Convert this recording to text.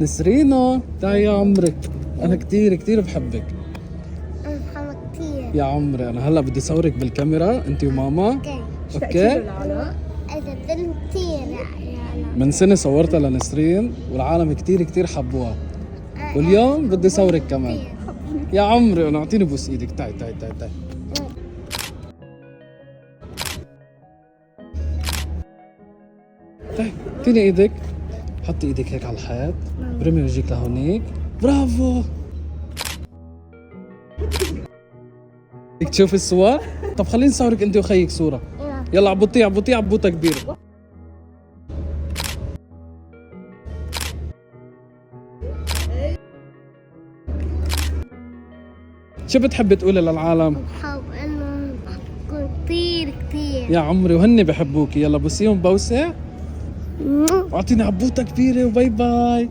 نسرينو تعي يا عمري، أنا كتير كتير بحبك. أنا بحبك كتير. يا عمري أنا هلا بدي صورك بالكاميرا أنت وماما. أوكي؟ أنا بدل كتير يعني. من سنة صورتها لنسرين والعالم كتير كتير حبوها، واليوم بدي صورك كمان. يا عمري أنا أعطيني بوس إيدك. تعي تعي تعي تعي. تعي اعطيني إيدك. حطي إيدك هيك على الحيط، برمي وجهك لهونيك. برافو. بدك تشوفي الصور؟ طب خليني نصورك أنت وخيك صورة. يلا عبطي عبطي عبوطة كبيرة. شو بتحبي تقولي للعالم؟ بحب إنه بحبكم كتير كتير. يا عمري وهن بحبوكي. يلا بوسيهم بوسة واعطيني عبوطة كبيرة وباي باي.